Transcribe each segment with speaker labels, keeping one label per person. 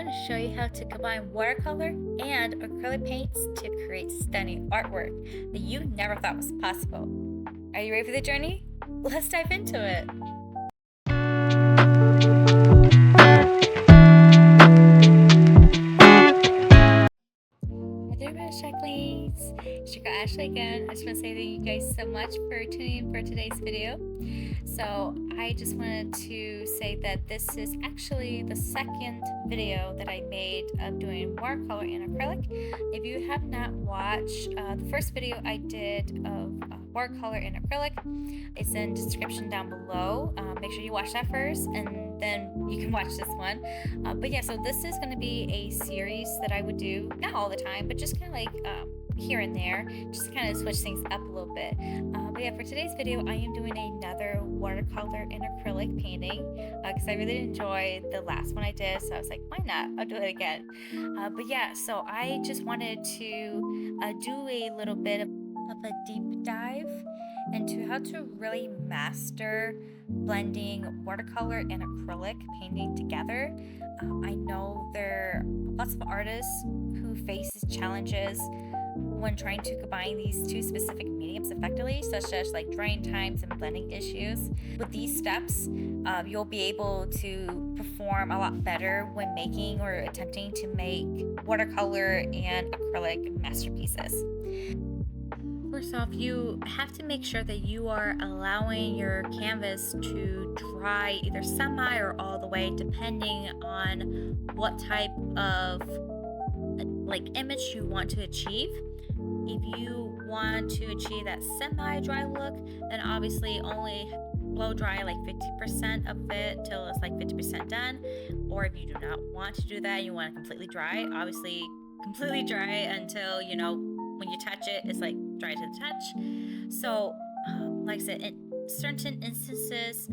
Speaker 1: going to show you how to combine watercolor and acrylic paints to create stunning artwork that you never thought was possible. Are you ready for the journey? Let's dive into it. Hi there, my Shacklings. It's your girl Ashley again. I just want to say thank you guys so much for tuning in for today's video. So I just wanted to say that this is actually the second video that I made of doing watercolor and acrylic. If you have not watched the first video I did of watercolor and acrylic, it's in the description down below. Make sure you watch that first and then you can watch this one. But yeah, so this is going to be a series that I would do, not all the time, but just kind of like here and there, just to kind of switch things up a little bit. But yeah, for today's video, I am doing another watercolor and acrylic painting because I really enjoyed the last one I did, so I was like, why not? I'll do it again. But yeah, so I just wanted to do a little bit of a deep dive into how to really master blending watercolor and acrylic painting together. I know there are lots of artists who face challenges when trying to combine these two specific mediums effectively, such as like drying times and blending issues. With these steps, you'll be able to perform a lot better when making or attempting to make watercolor and acrylic masterpieces. First off, you have to make sure that you are allowing your canvas to dry either semi or all the way, depending on what type of like image you want to achieve. If you want to achieve that semi-dry look, then obviously only blow dry like 50% of it till it's like 50% done. Or if you do not want to do that, you want it completely dry, obviously completely dry until, you know, when you touch it, it's like dry to the touch. So like I said, in certain instances,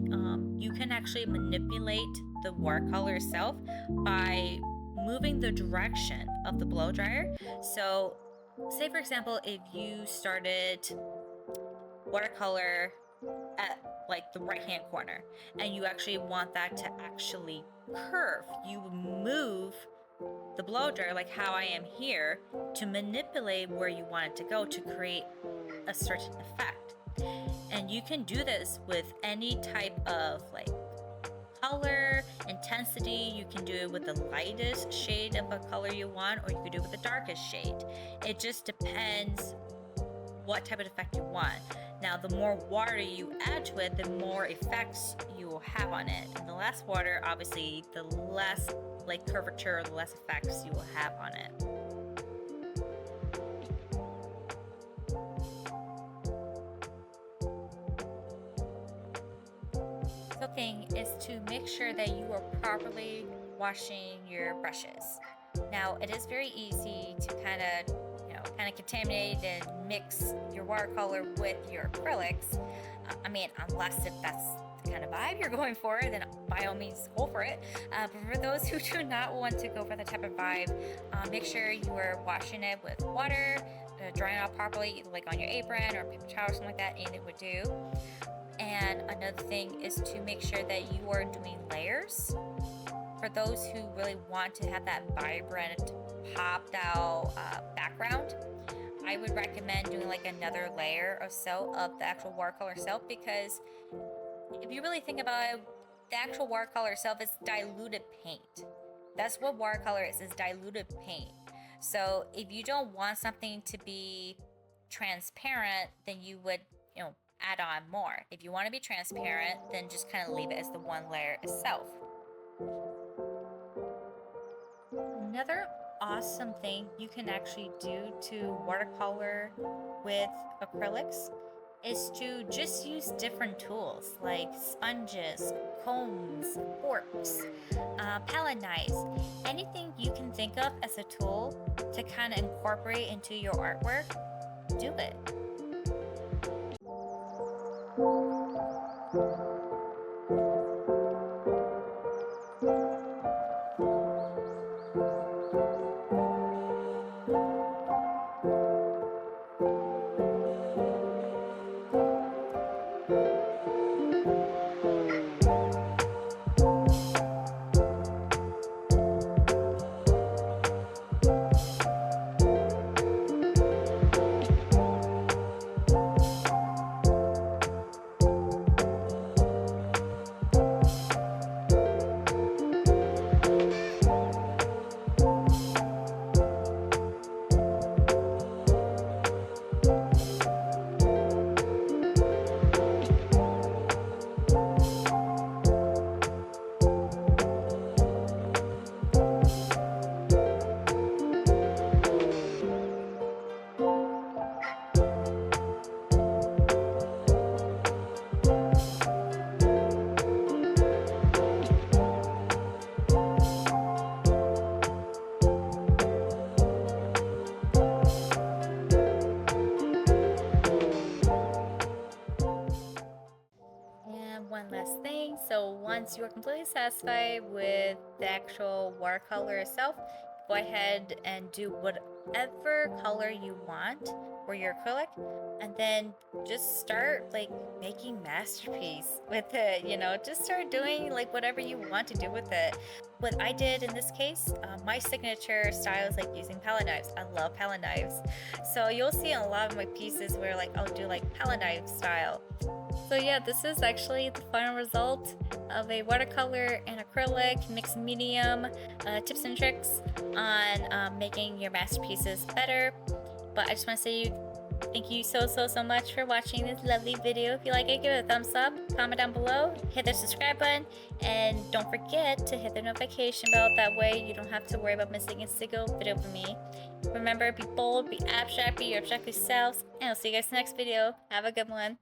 Speaker 1: you can actually manipulate the watercolor itself by moving the direction of the blow dryer. So say for example, if you started watercolor at like the right hand corner and you actually want that to actually curve, you move the blow dryer like how I am here to manipulate where you want it to go to create a certain effect. And you can do this with any type of like color intensity. You can do it with the lightest shade of a color you want, or you can do it with the darkest shade. It just depends what type of effect you want. Now, the more water you add to it, the more effects you will have on it. And the less water, obviously, the less like curvature, the less effects you will have on it. The thing is to make sure that you are properly washing your brushes. Now, it is very easy to kind of contaminate and mix your watercolor with your acrylics. I mean, unless if that's the kind of vibe you're going for, then by all means go for it. But for those who do not want to go for the type of vibe, make sure you are washing it with water, drying it out properly, either like on your apron or paper towel or something like that, anything would do. And another thing is to make sure that you are doing layers. For those who really want to have that vibrant, popped out background, I would recommend doing like another layer or so of the actual watercolor itself, because if you really think about it, the actual watercolor itself is diluted paint. That's what watercolor is diluted paint. So if you don't want something to be transparent, then you would, add on more. If you want to be transparent, then just kind of leave it as the one layer itself. Another awesome thing you can actually do to watercolor with acrylics is to just use different tools like sponges, combs, forks, palette knives, anything you can think of as a tool to kind of incorporate into your artwork, do it. once you are completely satisfied with the actual watercolor itself, go ahead and do whatever color you want for your acrylic, and then just start like making masterpiece with it. Just start doing like whatever you want to do with it. What I did in this case, my signature style is like using palette knives. I love palette knives, so you'll see a lot of my pieces where like I'll do like palette knife style. So yeah, this is actually the final result of a watercolor and acrylic mixed medium, tips and tricks on making your masterpieces better. But I just want to say thank you so much for watching this lovely video. If you like it, give it a thumbs up, comment down below, hit the subscribe button, and don't forget to hit the notification bell. That way you don't have to worry about missing a single video from me. Remember, be bold, be abstract, be your abstract selves, and I'll see you guys in the next video. Have a good one.